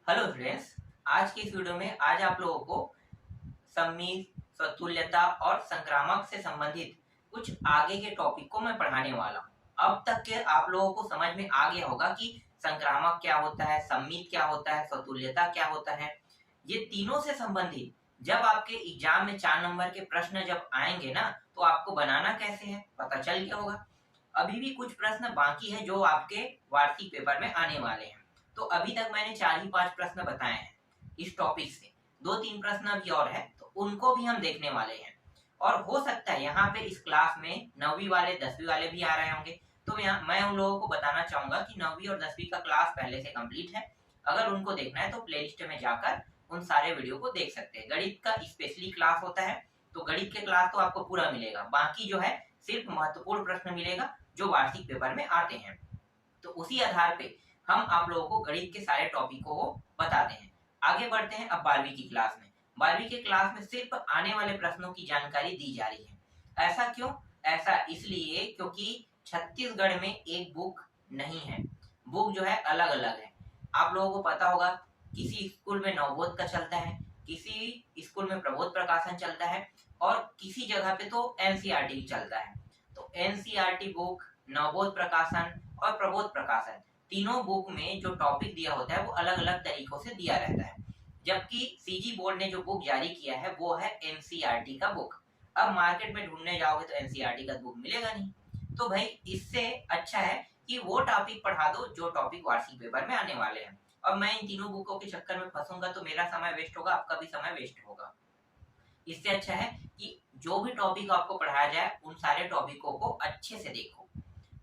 Hello friends, आज की इस वीडियो में आज आप लोगों को सममित, स्वतुल्यता और संक्रामक से संबंधित कुछ आगे के टॉपिक को मैं पढ़ाने वाला हूँ। अब तक के आप लोगों को समझ में आ गया होगा कि संक्रामक क्या होता है, सम्मित क्या होता है, स्वतुल्यता क्या होता है। ये तीनों से संबंधित जब आपके एग्जाम में 4 नंबर के प्रश्न जब आएंगे ना, तो आपको बनाना कैसे है पता चल गया होगा। अभी भी कुछ प्रश्न बाकी है जो आपके वार्षिक पेपर में आने वाले हैं। तो अभी तक मैंने 4 ही 5 प्रश्न बताए हैं इस टॉपिक से। 2-3 प्रश्न अभी और है, तो उनको भी हम देखने वाले हैं। और हो सकता है यहाँ पे इस क्लास में 9वीं वाले 10वीं वाले भी आ रहे होंगे। तो मैं उन लोगों को बताना चाहूंगा कि 9वीं और 10वीं का क्लास पहले से कंप्लीट है। अगर उनको देखना है तो प्लेलिस्ट में जाकर उन सारे वीडियो को देख सकते हैं। गणित का स्पेशली क्लास होता है, तो गणित के क्लास तो आपको पूरा मिलेगा। बाकी जो है सिर्फ महत्वपूर्ण प्रश्न मिलेगा जो वार्षिक पेपर में आते हैं। तो उसी आधार पे हम आप लोगों को गणित के सारे टॉपिकों को बताते हैं। आगे बढ़ते हैं अब 12वीं की क्लास में। 12वीं के क्लास में सिर्फ आने वाले प्रश्नों की जानकारी दी जा रही है। ऐसा क्यों? ऐसा इसलिए क्योंकि छत्तीसगढ़ में एक बुक नहीं है। बुक जो है अलग अलग है। आप लोगों को पता होगा किसी स्कूल में नवबोध का चलता है, किसी स्कूल में प्रबोध प्रकाशन चलता है और किसी जगह पे तो एनसीईआरटी चलता है। तो एनसीईआरटी बुक, नवबोध प्रकाशन और प्रबोध प्रकाशन, तीनों बुक में जो टॉपिक दिया होता है वो अलग अलग तरीकों से दिया रहता है। जबकि सीजी बोर्ड ने जो बुक जारी किया है वो है एनसीईआरटी का बुक। अब मार्केट में ढूंढने जाओगे तो एनसीईआरटी का बुक मिलेगा नहीं। तो भाई इससे अच्छा है कि वो टॉपिक पढ़ा दो जो टॉपिक वार्षिक पेपर में आने वाले हैं। अब मैं इन तीनों बुकों के चक्कर में फंसूंगा तो मेरा समय वेस्ट होगा, आपका भी समय वेस्ट होगा। इससे अच्छा है कि जो भी टॉपिक आपको पढ़ाया जाए उन सारे टॉपिकों को अच्छे से देखो।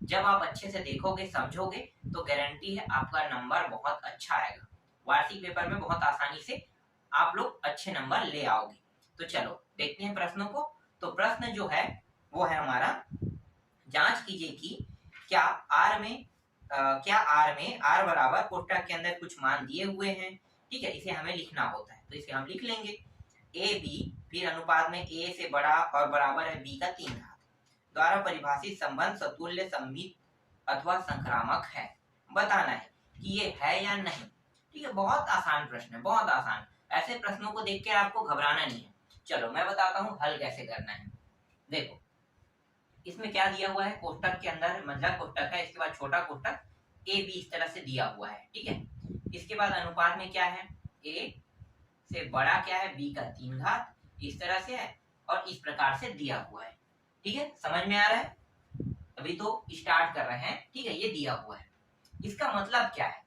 जब आप अच्छे से देखोगे, समझोगे, तो गारंटी है आपका नंबर बहुत अच्छा आएगा। वार्षिक पेपर में बहुत आसानी से आप लोग अच्छे नंबर ले आओगे। तो चलो देखते हैं प्रश्नों को। तो प्रश्न जो है वो है हमारा, जांच कीजिए कि क्या आर में आर बराबर कोष्ठक के अंदर कुछ मान दिए हुए हैं। ठीक है, इसे हमें लिखना होता है तो इसे हम लिख लेंगे ए बी, फिर अनुपात में ए से बड़ा और बराबर है बी का 3 घात द्वारा परिभाषित संबंध सतुल्य, सम्मित अथवा संक्रामक है। बताना है कि ये है या नहीं। ठीक है, बहुत आसान प्रश्न है, बहुत आसान। ऐसे प्रश्नों को देख के आपको घबराना नहीं है। चलो मैं बताता हूँ हल कैसे करना है। देखो इसमें क्या दिया हुआ है, कोष्टक के अंदर मध्य कोष्टक है, इसके बाद छोटा कोष्टक ए बी इस तरह से दिया हुआ है। ठीक है, इसके बाद अनुपात में क्या है, ए से बड़ा क्या है बी का 3 घात, इस तरह से है और इस प्रकार से दिया हुआ है। ठीक है, समझ में आ रहा है? अभी तो स्टार्ट कर रहे हैं। ठीक है, ये दिया हुआ है। इसका मतलब क्या है?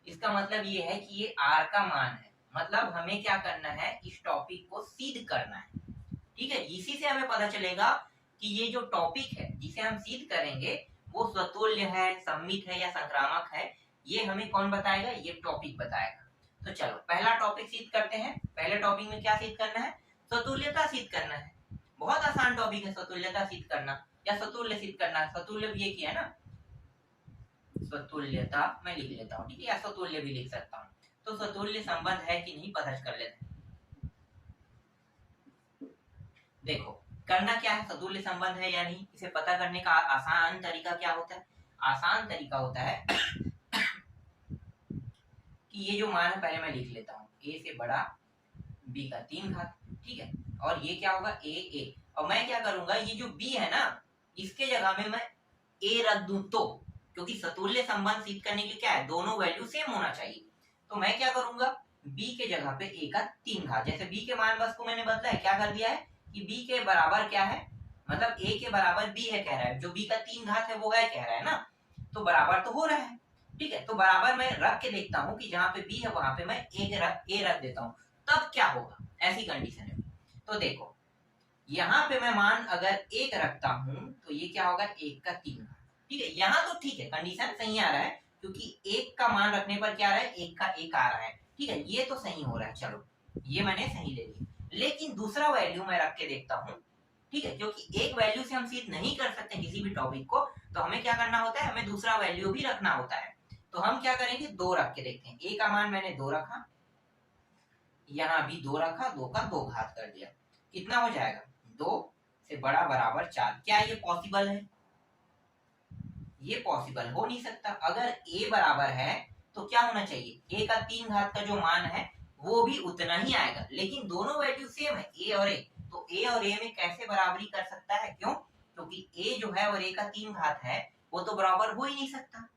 इसका मतलब ये है कि ये आर का मान है। मतलब हमें क्या करना है, इस टॉपिक को सिद्ध करना है। ठीक है, इसी से हमें पता चलेगा कि ये जो टॉपिक है जिसे हम सिद्ध करेंगे वो स्वतुल्य है, सम्मित है या संक्रामक है। ये हमें कौन बताएगा? ये टॉपिक बताएगा। तो चलो पहला टॉपिक सिद्ध करते हैं। पहले टॉपिक में क्या सिद्ध करना है? स्वतुल्यता सिद्ध करना है। बहुत आसान टॉपिक है स्वतुल्यता सिद्ध करना या स्वतुल्य सिद्ध करना। स्वतुल्य भी एक ही है ना, स्वतुल्यता मैं लिख लेता हूँ। ठीक है, या स्वतुल्य भी लिख सकता हूँ। तो स्वतुल्य संबंध है कि नहीं पता कर लेते हैं। देखो करना क्या है, स्वतुल्य संबंध है या नहीं, इसे पता करने का आसान तरीका क्या होता है? आसान तरीका होता है कि ये जो मान है पहले मैं लिख लेता हूँ, ए से बड़ा बी का 3 घात। ठीक है, और ये क्या होगा, ए। और मैं क्या करूंगा, ये जो बी है ना इसके जगह में मैं ए रख दूं, तो क्योंकि स्वतुल्य संबंध सिद्ध करने के लिए क्या है, दोनों वैल्यू सेम होना चाहिए। तो मैं क्या करूंगा, बी के जगह पे ए का 3 घात, जैसे बी के मान बस को मैंने बदला है, क्या कर दिया है कि बी के बराबर क्या है, मतलब ए के बराबर बी है कह रहा है, जो बी का 3 घात है वो है कह रहा है ना, तो बराबर तो हो रहा है। ठीक है, तो बराबर मैं रख के देखता हूँ कि जहां पे बी है वहां पे मैं ए रख देता हूँ, तब क्या होगा ऐसी कंडीशन है। तो देखो यहाँ पे मैं मान अगर 1 रखता हूँ तो ये क्या होगा, 1 का 3 घात। ठीक है, यहाँ तो ठीक है, कंडीशन सही आ रहा है क्योंकि 1 का मान रखने पर क्या आ रहा है, 1 का 1 आ रहा है। ठीक है, ये तो सही हो रहा है, चलो ये मैंने सही ले लिया। लेकिन दूसरा वैल्यू मैं रख के देखता हूँ। ठीक है, क्योंकि एक वैल्यू से हम सिद्ध नहीं कर सकते किसी भी टॉपिक को, तो हमें क्या करना होता है, हमें दूसरा वैल्यू भी रखना होता है। तो हम क्या करेंगे, 2 रख के देखते हैं। ए का मान मैंने 2 रखा, यहाँ भी 2 रखा, 2 का 2 घात कर दिया, कितना हो जाएगा, 2 से बड़ा बराबर 4। क्या ये पॉसिबल है? ये पॉसिबल हो नहीं सकता। अगर ए बराबर है तो क्या होना चाहिए, a का 3 घात का जो मान है वो भी उतना ही आएगा, लेकिन दोनों वैल्यू सेम है a और a, तो a और a में कैसे बराबरी कर सकता है, क्यों, क्योंकि a जो है और a का 3 घात है वो तो बराबर हो ही नहीं सकता,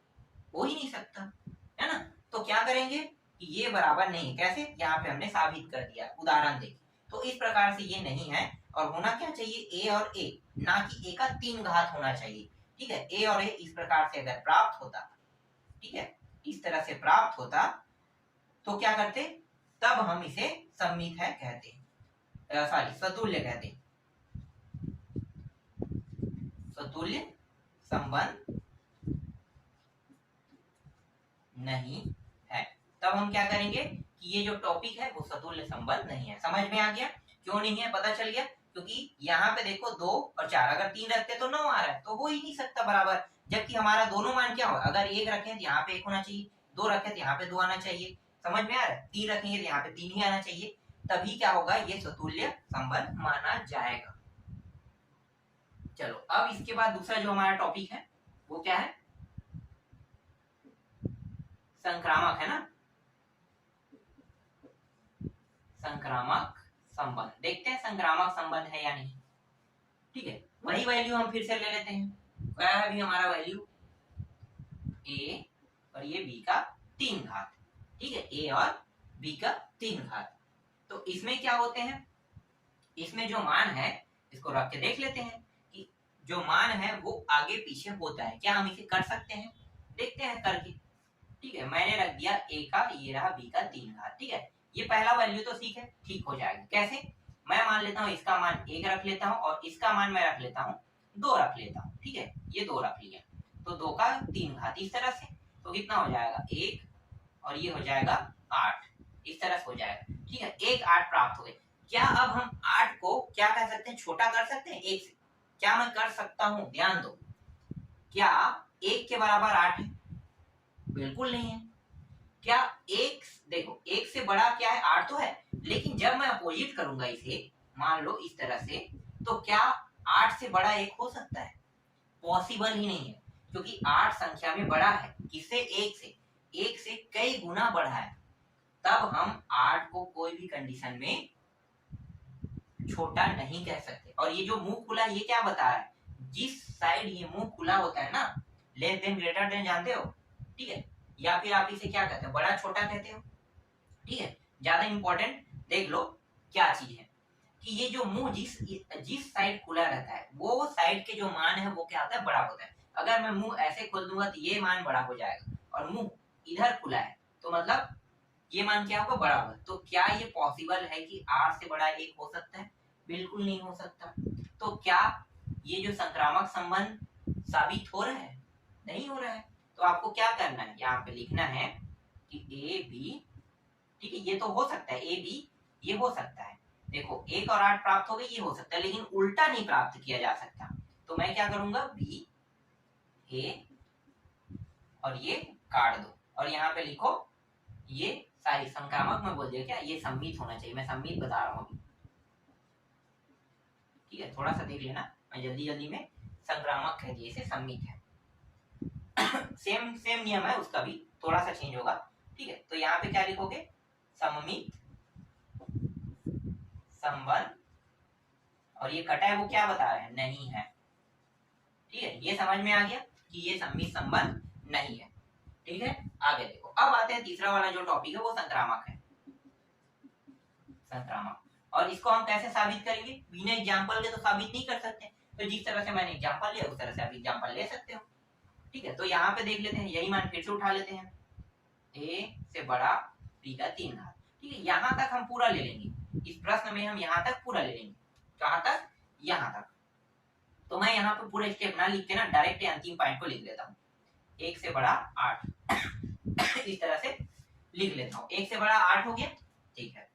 हो ही नहीं सकता, है ना। तो क्या करेंगे कि ये बराबर नहीं है, कैसे, यहाँ पे हमने साबित कर दिया उदाहरण देखिए। तो इस प्रकार से ये नहीं है, और होना क्या चाहिए a और a, ना कि a का 3 घात होना चाहिए, ठीक है। a और a इस प्रकार से अगर प्राप्त होता, ठीक है, इस तरह से प्राप्त होता तो क्या करते, तब हम इसे सममित है कहते हैं, सॉरी सतुल्य कहते हैं, सतुल्य संबंध नहीं है। तब हम क्या करेंगे कि ये जो टॉपिक है वो सतुल्य संबंध नहीं है। समझ में आ गया, क्यों नहीं है पता चल गया, क्योंकि यहाँ पे देखो 2 और 4, अगर 3 रखते तो 9 आ रहा है, तो हो ही नहीं सकता बराबर, जबकि हमारा दोनों मान क्या होगा, अगर 1 रखें तो यहाँ पे 1 होना चाहिए, 2 रखें तो यहाँ पे 2 आना चाहिए, समझ में आ रहा है, 3 रखेंगे तो यहाँ पे 3 ही आना चाहिए, तभी क्या होगा, ये सतुल्य संबंध माना जाएगा। चलो अब इसके बाद दूसरा जो हमारा टॉपिक है वो क्या है, संक्रामक, है ना, संक्रामक संबंध। देखते हैं संक्रामक संबंध है या नहीं, ठीक है। वही वैल्यू हम फिर से ले लेते हैं, क्या है अभी हमारा वैल्यू a और ये b का 3 घात, ठीक है, a और b का 3 घात। तो इसमें क्या होते हैं, इसमें जो मान है इसको रख के देख लेते हैं कि जो मान है वो आगे पीछे होता है, क्या हम इसे कर सकते हैं, देखते हैं करके, ठीक है। मैंने रख दिया a का, ये रहा b का 3 घात, ठीक है। ये पहला वैल्यू तो ठीक है, ठीक हो जाएगा, कैसे, मैं मान लेता हूँ इसका मान 1 रख लेता हूँ और इसका मान मैं रख लेता हूँ 2 रख लेता हूँ, ठीक है, ये 2 रख लिया, तो 2 का 3 घात इस तरह से, तो कितना हो जाएगा 1 और ये हो जाएगा 8, इस तरह से हो जाएगा, ठीक है। 1 8 प्राप्त हो गए। क्या अब हम 8 को क्या कह सकते हैं, छोटा कर सकते हैं 1 से, क्या मैं कर सकता हूँ, ध्यान दो, क्या 1 के बराबर 8 है, बिल्कुल नहीं है। क्या 1, देखो 1 से बड़ा क्या है, 8 तो है, लेकिन जब मैं अपोजिट करूंगा इसे, मान लो इस तरह से, तो क्या 8 से बड़ा 1 हो सकता है, पॉसिबल ही नहीं है, क्योंकि 8 संख्या में बड़ा है, किससे, 1 से कई गुना बड़ा है, तब हम 8 को कोई भी कंडीशन में छोटा नहीं कह सकते। और ये जो मुंह खुला, ये क्या बता रहा है, जिस साइड ये मुंह खुला होता है ना, लेस देन ग्रेटर देन जानते हो, ठीक है, या फिर आप इसे क्या कहते हैं, बड़ा छोटा कहते हो, ठीक है। ज्यादा इंपॉर्टेंट देख लो क्या चीज है कि ये जो मुंह जिस साइड खुला रहता है वो साइड के जो मान है वो क्या होता है, बड़ा होता है। अगर मैं मुंह ऐसे खोल दूंगा तो ये मान बड़ा हो जाएगा, और मुंह इधर खुला है तो मतलब ये मान क्या होगा, बड़ा होगा। तो क्या ये पॉसिबल है कि 8 से बड़ा 1 हो सकता है, बिल्कुल नहीं हो सकता। तो क्या ये जो संक्रामक संबंध साबित हो रहा है, नहीं हो रहा है। तो आपको क्या करना है, यहाँ पे लिखना है कि ए बी, ठीक है, ये तो हो सकता है, ए बी ये हो सकता है, देखो 1 और 8 प्राप्त हो गए, ये हो सकता है, लेकिन उल्टा नहीं प्राप्त किया जा सकता। तो मैं क्या करूंगा, बी ए और ये काट दो, और यहाँ पे लिखो ये सारी संक्रामक में बोल दिया, क्या ये सम्मित होना चाहिए, मैं सम्मित बता रहा हूँ अभी, ठीक है, थोड़ा सा देख लेना, मैं जल्दी जल्दी में संक्रामक कह दिए, इसे सम्मित है। सेम सेम नियम है उसका भी, थोड़ा सा चेंज होगा, ठीक है। तो यहाँ पे क्या लिखोगे, सममित संबंध, और ये कटा है वो क्या बता रहे हैं, नहीं है, ठीक है, ये समझ में आ गया कि ये सम्मित संबंध नहीं है, ठीक है। आगे देखो, अब आते हैं तीसरा वाला जो टॉपिक है वो संक्रामक है, संक्रामक, और इसको हम कैसे साबित करेंगे, बिना एग्जाम्पल के तो साबित नहीं कर सकते, तो जिस तरह से मैंने एग्जाम्पल लिया उस तरह से आप एग्जाम्पल ले सकते हो, ठीक है। तो यहाँ पे देख लेते हैं, यही मान फिर से उठा लेते हैं, a से बड़ा b का 3 घात, ठीक है, यहाँ तक हम पूरा ले लेंगे, इस प्रश्न में हम यहाँ तक पूरा ले लेंगे, कहाँ तक, यहाँ तक। तो मैं यहाँ पे पूरा स्टेप ना लिख के ना डायरेक्ट अंतिम पॉइंट को लिख लेता हूँ, 1 से बड़ा 8 इस तरह से लिख लेता हूँ, 1 से बड़ा 8 हो गया, ठीक है।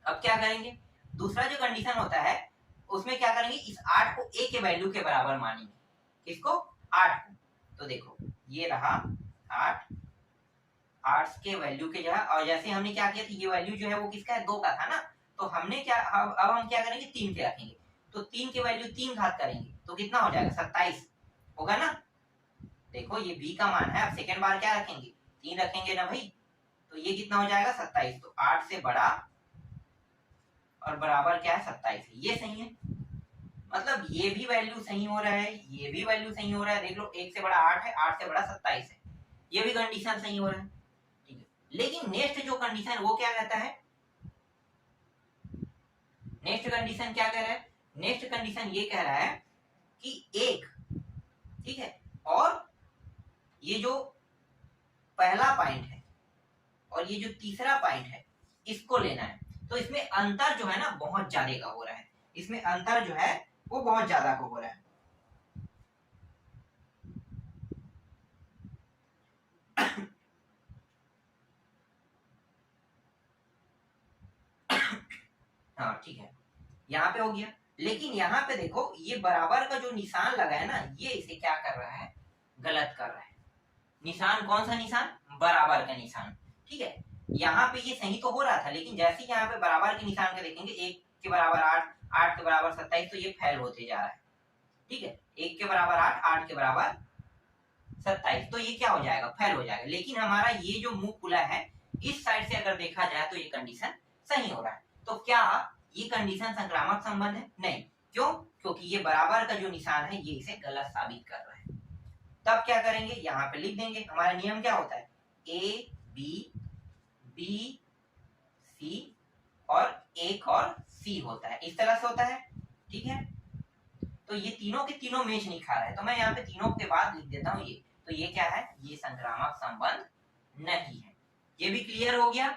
अब क्या करेंगे, दूसरा जो कंडीशन होता है उसमें क्या करेंगे, इस 8 को a के वैल्यू के बराबर मानेंगे, किसको, 8 को। तो देखो ये रहा 8 के वैल्यू के जगह, और जैसे हमने क्या किया था, ये वैल्यू जो है वो किसका है, 2 का था ना, तो हमने क्या, अब हम क्या करेंगे, 3 के रखेंगे, तो 3 के वैल्यू 3 घात करेंगे तो कितना हो जाएगा, 27 होगा ना। देखो ये b का मान है, अब सेकेंड बार क्या रखेंगे, 3 रखेंगे ना भाई, तो ये कितना हो जाएगा 27। तो 8 से बड़ा और बराबर क्या है 27, ये सही है। मतलब ये भी वैल्यू सही हो रहा है, ये भी वैल्यू सही हो रहा है। देख लो 1 से बड़ा 8 है, 8 से बड़ा 27 है, ये भी कंडीशन सही हो रहा है। ठीक है, लेकिन नेक्स्ट जो कंडीशन वो क्या कहता है, नेक्स्ट कंडीशन क्या कह रहा है, नेक्स्ट कंडीशन ये कह रहा है कि एक, ठीक है, और ये जो पहला पॉइंट है और ये जो तीसरा पॉइंट है इसको लेना है। तो इसमें अंतर जो है ना बहुत ज्यादा का हो रहा है, इसमें अंतर जो है वो बहुत ज्यादा का हो रहा है। हाँ ठीक है, यहाँ पे हो गया। लेकिन यहाँ पे देखो ये बराबर का जो निशान लगा है ना, ये इसे क्या कर रहा है, गलत कर रहा है। निशान कौन सा निशान, बराबर का निशान। ठीक है, यहाँ पे ये सही तो हो रहा था, लेकिन जैसे यहाँ पे बराबर के निशान का देखेंगे, 1 के बराबर 8, 8 के बराबर 27, तो ये फैल होते जा रहा है। ठीक है, 1 के बराबर 8, 8 के बराबर 27, तो ये क्या हो जाएगा, फैल हो जाएगा। लेकिन हमारा ये जो मुंह खुला है, इस साइड से अगर देखा जाए तो ये कंडीशन सही हो रहा है। तो क्या ये कंडीशन संक्रामक संबंध है, नहीं। क्यों, क्योंकि ये बराबर का जो निशान है ये इसे गलत साबित कर रहा है। तब क्या करेंगे, यहाँ पे लिख देंगे। हमारा नियम क्या होता है, ए बी, बी सी और एक और सी होता है, इस तरह से होता है। ठीक है, तो ये तीनों के तीनों मैच नहीं खा रहा है, तो मैं यहाँ पे तीनों के बाद लिख देता हूँ ये। तो ये क्या है, ये संक्रामक संबंध नहीं है। ये भी क्लियर हो गया।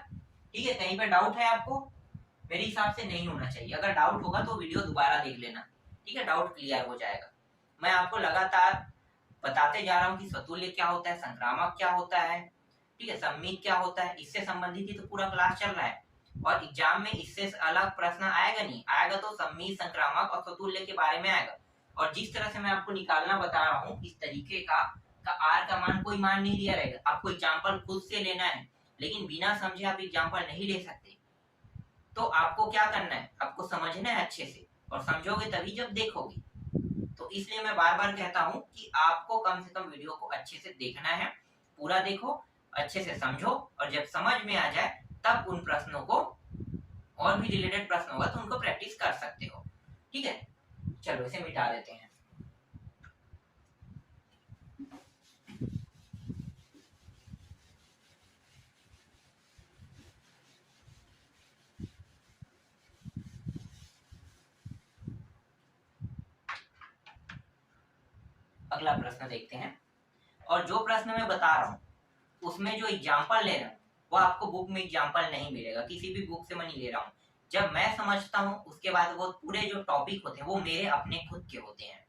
ठीक है, कहीं पे डाउट है आपको, मेरे हिसाब से नहीं होना चाहिए। अगर डाउट होगा तो वीडियो दोबारा देख लेना। ठीक है, डाउट क्लियर हो जाएगा। मैं आपको लगातार बताते जा रहा हूँ कि स्वतुल्य क्या होता है, संक्रामक क्या होता है, ठीक है, सम्मित क्या होता है, इससे संबंधित ही तो पूरा क्लास चल रहा है। और एग्जाम में इससे अलग प्रश्न आएगा नहीं, आएगा तो सम्मित, संक्रामक और स्वतुल्य के बारे में आएगा। और जिस तरह से मैं आपको निकालना बता रहा हूँ, इस तरीके का आर का मान कोई मान नहीं दिया रहेगा, आपको एग्जाम्पल खुद से लेना है। लेकिन बिना समझे आप एग्जाम्पल नहीं ले सकते। तो आपको क्या करना है, आपको समझना है अच्छे से, और समझोगे तभी जब देखोगे। तो इसलिए मैं बार बार कहता हूँ कि आपको कम से कम वीडियो को अच्छे से देखना है, पूरा देखो, अच्छे से समझो, और जब समझ में आ जाए तब उन प्रश्नों को, और भी रिलेटेड प्रश्न होगा तो उनको प्रैक्टिस कर सकते हो। ठीक है, चलो इसे मिटा देते हैं। अगला प्रश्न देखते हैं। और जो प्रश्न मैं बता रहा हूँ उसमें जो एग्जाम्पल ले रहा हूँ वो आपको बुक में एग्जाम्पल नहीं मिलेगा, किसी भी बुक से मैं नहीं ले रहा हूँ। जब मैं समझता हूँ उसके बाद वो पूरे जो टॉपिक होते हैं वो मेरे अपने खुद के होते हैं।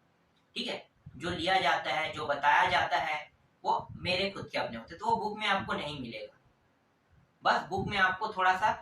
ठीक है, जो लिया जाता है, जो बताया जाता है, वो मेरे खुद के अपने होते हैं, तो वो बुक में आपको नहीं मिलेगा। बस बुक में आपको थोड़ा सा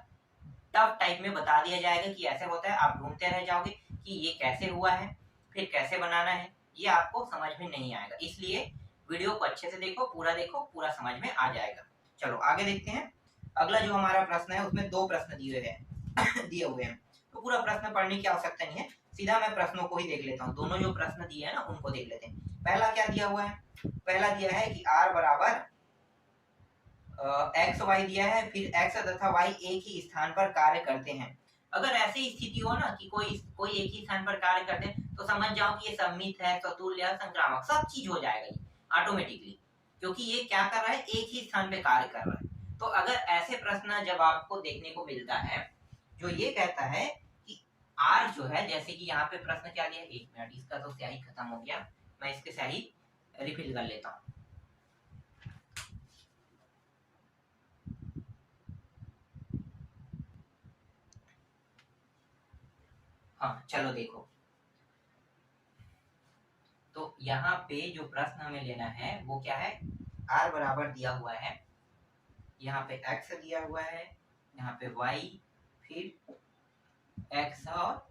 टफ टाइप में बता दिया जाएगा कि ऐसे होता है, आप ढूंढते रह जाओगे कि ये कैसे हुआ है, फिर कैसे बनाना है, ये आपको समझ में नहीं आएगा। इसलिए वीडियो को अच्छे से देखो, पूरा समझ में आ जाएगा। चलो आगे देखते हैं। अगला जो हमारा प्रश्न है उसमें 2 प्रश्न दिए हुए हैं, तो पूरा प्रश्न पढ़ने की आवश्यकता नहीं है, सीधा मैं प्रश्नों को ही देख लेता हूँ। दोनों जो प्रश्न दिए हैं ना उनको देख लेते हैं। पहला क्या दिया हुआ है, पहला दिया है कि r बराबर एक्स वाई दिया है, फिर एक्स तथा वाई एक ही स्थान पर कार्य करते हैं। अगर ऐसी स्थिति हो ना कि कोई एक ही स्थान पर कार्य करते हैं, तो समझ जाओ कि ये सम्मित है, स्वतुल्य, संक्रामक, सब चीज हो जाएगा ये ऑटोमेटिकली, क्योंकि ये क्या कर रहा है, एक ही स्थान पे कार्य कर रहा है। तो अगर ऐसे प्रश्न जब आपको देखने को मिलता है जो ये कहता है कि आर जो है, जैसे कि यहाँ पे प्रश्न क्या दिया, 1 मिनट, इसका तो स्याही खत्म हो गया, मैं इसके स्याही रिफिल कर लेता हूँ। हाँ चलो देखो, तो यहाँ पे जो प्रश्न हमें लेना है वो क्या है, r बराबर दिया हुआ है, यहाँ पे x दिया हुआ है, यहाँ पे y, फिर x और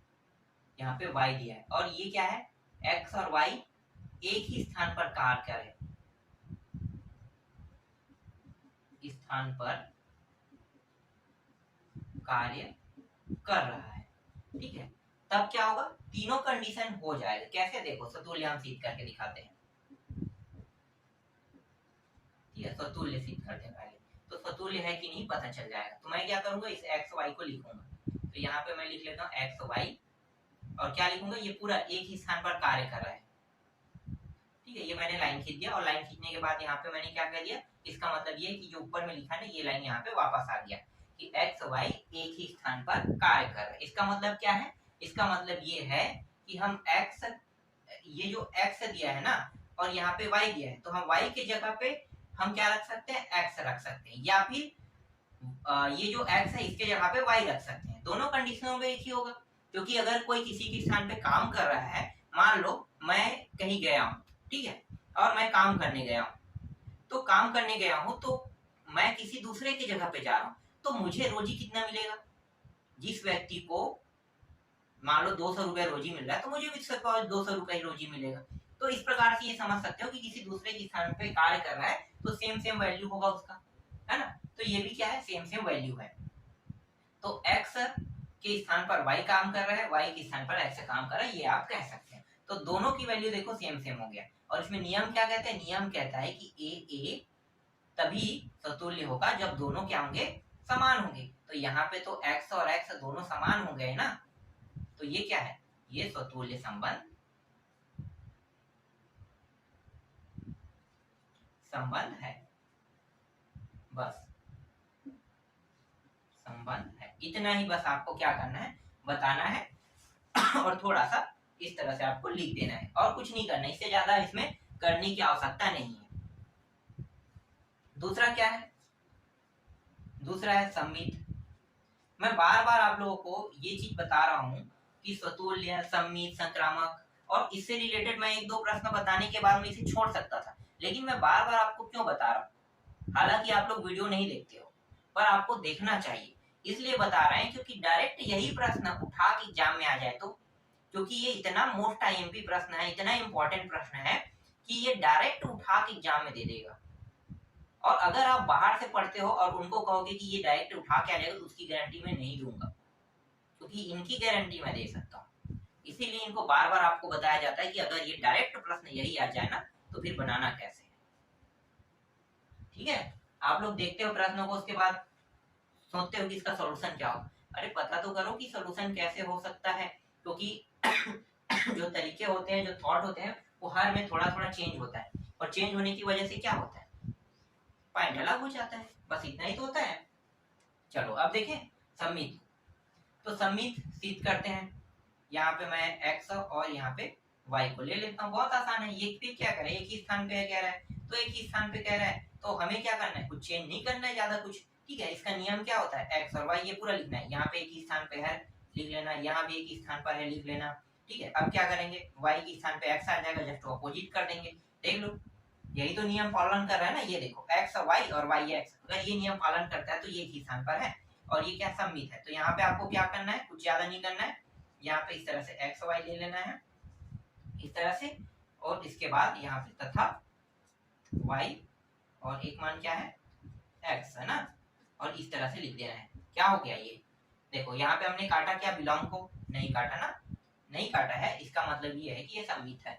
यहाँ पे y दिया है, और ये क्या है, x और y एक ही स्थान पर कार्य करे, स्थान पर कार्य कर रहा है। ठीक है, तब क्या होगा, तीनों कंडीशन हो जाएगा। कैसे, देखो सतुल्यांश सिद्ध करके दिखाते हैं। ठीक है, स्वतुल्य सिद्ध करते हैं पहले। तो स्वतुल्य है कि नहीं पता चल जाएगा। तो मैं क्या करूंगा, इस एक्स वाई को लिखूंगा। तो यहाँ पे मैं लिख लेता हूँ एक्स वाई, और क्या लिखूंगा, ये पूरा एक ही स्थान पर कार्य कर रहा है। ठीक है, ये मैंने लाइन खींच दिया, और लाइन खींचने के बाद यहाँ पे मैंने क्या कर दिया, इसका मतलब ये है कि जो ऊपर में लिखा है ये लाइन यहाँ पे वापस आ गया कि एक्स वाई एक ही स्थान पर कार्य कर रहे हैं। इसका मतलब क्या है, इसका मतलब ये है कि हम एक्स, ये जो एक्स दिया है ना, और यहाँ पे वाई दिया है, तो हम वाई के जगह पे हम क्या रख सकते हैं, एक्स रख सकते हैं, या फिर ये जो एक्स है इसके जगह पे वाई रख सकते हैं। दोनों कंडीशनों में एक ही होगा, क्योंकि अगर कोई किसी के स्थान पे काम कर रहा है, मान लो मैं कहीं गया हूँ, ठीक है, और मैं काम करने गया हूँ, तो काम करने गया हूँ तो मैं किसी दूसरे की जगह पे जा रहा हूँ, तो मुझे रोजी कितना मिलेगा, जिस व्यक्ति को मान लो 200 रुपए रोजी मिल रहा है, तो मुझे भी 200 रुपए रोजी मिलेगा। तो इस प्रकार से ये समझ सकते हो कि किसी दूसरे के स्थान पे कार्य कर रहा है तो सेम सेम वैल्यू होगा उसका, है ना। तो ये भी क्या है, सेम सेम वैल्यू है। तो x के स्थान पर y काम कर रहा है, y के स्थान पर x काम कर रहा है, ये आप कह सकते हैं। तो दोनों की वैल्यू देखो सेम सेम हो गया। और इसमें नियम क्या कहते हैं, नियम कहता है कि a तभी समतुल्य होगा जब दोनों क्या होंगे, समान होंगे। तो यहाँ पे तो x और x दोनों समान हो गए ना, तो ये क्या है, ये स्वतुल्य संबंध है, बस संबंध है, इतना ही बस आपको क्या करना है, बताना है और थोड़ा सा इस तरह से आपको लिख देना है, और कुछ नहीं करना, इससे ज्यादा इसमें करने की आवश्यकता नहीं है। दूसरा क्या है, दूसरा है सम्मित। मैं बार बार आप लोगों को ये चीज बता रहा हूं कि स्वतुल्य, सम्मित, संक्रामक, और इससे रिलेटेड मैं एक दो प्रश्न बताने के बाद में इसे छोड़ सकता था, लेकिन मैं बार बार आपको क्यों बता रहा हूँ, हालांकि आप लोग वीडियो नहीं देखते हो, पर आपको देखना चाहिए, इसलिए बता रहे हैं क्योंकि डायरेक्ट यही प्रश्न उठा के एग्जाम में आ जाए तो, क्योंकि ये इतना मोस्ट आईएमपी प्रश्न है, इतना इंपॉर्टेंट प्रश्न है कि ये डायरेक्ट उठा के एग्जाम में दे देगा। और अगर आप बाहर से पढ़ते हो और उनको कहोगे कि ये डायरेक्ट उठा के आ जाएगा, तो उसकी गारंटी मैं नहीं दूंगा, क्योंकि इनकी गारंटी मैं दे सकता हूँ। इसीलिए इनको बार बार आपको बताया जाता है कि अगर ये डायरेक्ट प्रश्न यही आ जाए ना, तो फिर बनाना कैसे है। ठीक है, आप लोग देखते हो प्रश्नों को, उसके बाद सोचते हो कि इसका सॉल्यूशन क्या हो। अरे पता तो करो कि सॉल्यूशन कैसे हो सकता है, क्योंकि जो तरीके होते हैं, जो थॉट होते हैं, वो हर में थोड़ा थोड़ा चेंज होता है, और चेंज होने की वजह से क्या होता है, पॉइंट अलग हो जाता है, बस इतना ही तो होता है। चलो अब देखें सम्मित। तो सम्मित सिद्ध करते हैं, यहाँ पे मैं x और यहाँ पे y को ले लेता हूँ, बहुत आसान है। ये फिर क्या करे, एक ही स्थान पे कह रहा है, तो एक ही स्थान पे कह रहा है, तो हमें क्या करना है, कुछ चेंज नहीं करना है ज्यादा कुछ। ठीक है, इसका नियम क्या होता है, x और y ये पूरा लिखना है, यहाँ पे एक ही स्थान पे है लिख लेना, यहाँ भी एक ही स्थान पर है लिख लेना। ठीक है, अब क्या करेंगे, y के स्थान पे x आ जाएगा, जस्ट ऑपोजिट कर देंगे। देख लो, यही तो नियम पालन कर रहा है ना, ये देखो x और y और y x, अगर ये नियम पालन करता है तो ये एक ही स्थान पर है, और ये क्या सम्मित है। तो यहाँ पे आपको क्या करना है, कुछ ज्यादा नहीं करना है, यहाँ पे इस तरह से एक्स वाई ले लेना है इस तरह से, और इसके बाद यहाँ पे तथा y और एक मान क्या है x, है ना, और इस तरह से लिख देना है। क्या हो गया, ये देखो यहाँ पे हमने काटा क्या, बिलोंग को नहीं काटा ना, नहीं काटा है, इसका मतलब ये है कि ये सम्मित है।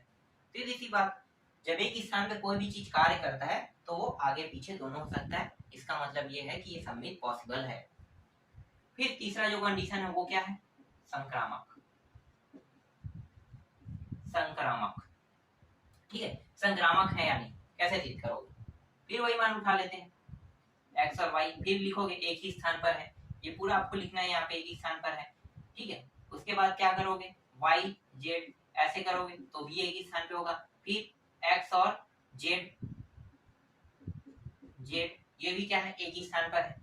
फिर इसी बात, जब एक स्थान पे कोई भी चीज कार्य करता है तो वो आगे पीछे दोनों हो सकता है, इसका मतलब ये है कि ये सम्मित पॉसिबल है। फिर तीसरा जो कंडीशन है वो क्या है, संक्रामक। संक्रामक, ठीक है, संक्रामक है या नहीं, कैसे सिद्ध करोगे, फिर वही मान उठा लेते हैं, x और y फिर लिखोगे, एक ही स्थान पर है, ये पूरा आपको लिखना है, यहाँ पे एक ही स्थान पर है। ठीक है, उसके बाद क्या करोगे, y z ऐसे करोगे तो भी एक ही स्थान पे होगा, फिर x और z, ये भी क्या है, एक ही स्थान पर है,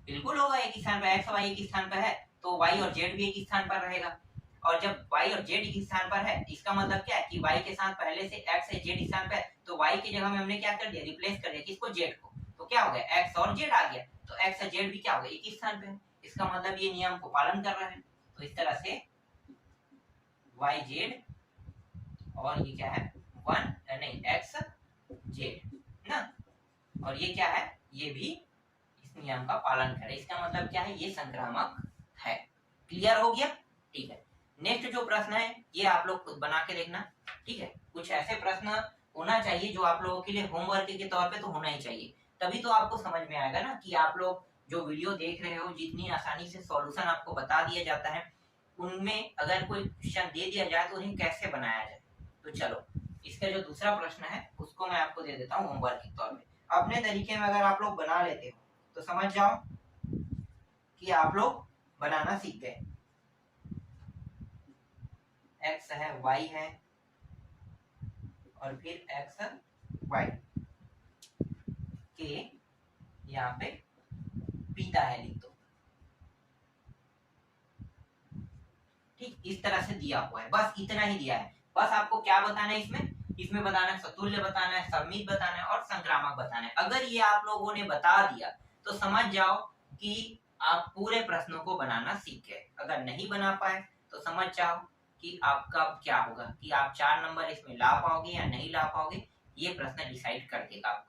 बिल्कुल होगा एक ही स्थान पर, x और y एक ही स्थान पर है तो y और z भी एक ही स्थान पर रहेगा। और जब y और z एक ही स्थान पर है, इसका मतलब क्या है कि y के साथ पहले से x है, z स्थान पर है, तो y की जगह में हमने क्या कर दिया, रिप्लेस कर दिया किसको, z को, तो क्या हो गया, x और z आ गया, तो x और z भी क्या हो गया, एक ही स्थान पे है, इसका मतलब ये नियम को पालन कर रहा है। तो इस तरह से y z और ये क्या है, नहीं x z ना, और ये क्या है, ये भी इस नियम का पालन करे, इसका मतलब क्या है, ये संक्रामक है। क्लियर हो गया, ठीक है। नेक्स्ट जो प्रश्न है ये आप लोग खुद बना के देखना। ठीक है, कुछ ऐसे प्रश्न होना चाहिए, जो आप लोगों के लिए होमवर्क के तौर पे तो होना ही चाहिए। तभी तो आपको समझ में आएगा ना कि आप लोग जो वीडियो देख रहे हो, जितनी आसानी से सॉल्यूशन आपको बता दिया जाता है, उनमें अगर कोई क्वेश्चन दे दिया जाए तो उन्हें कैसे बनाया जाए। तो चलो, इसका जो दूसरा प्रश्न है उसको मैं आपको दे देता हूँ होमवर्क के तौर पे। अपने तरीके में अगर आप लोग बना लेते हो तो समझ जाओ कि आप लोग बनाना सीख गए। एक्स है, वाई है, और फिर एक्स वाई के यहाँ पे पीता है लिख दो। ठीक, इस तरह से दिया हुआ है, बस इतना ही दिया है। बस आपको क्या बताना है इसमें बताना है सतुल्य बताना है, सममित बताना है और संक्रामक बताना है। अगर ये आप लोगों ने बता दिया तो समझ जाओ कि आप पूरे प्रश्नों को बनाना सीख गए। अगर नहीं बना पाए तो समझ जाओ कि आपका क्या होगा, कि आप 4 नंबर इसमें ला पाओगे या नहीं ला पाओगे, ये प्रश्न डिसाइड कर देगा आपका।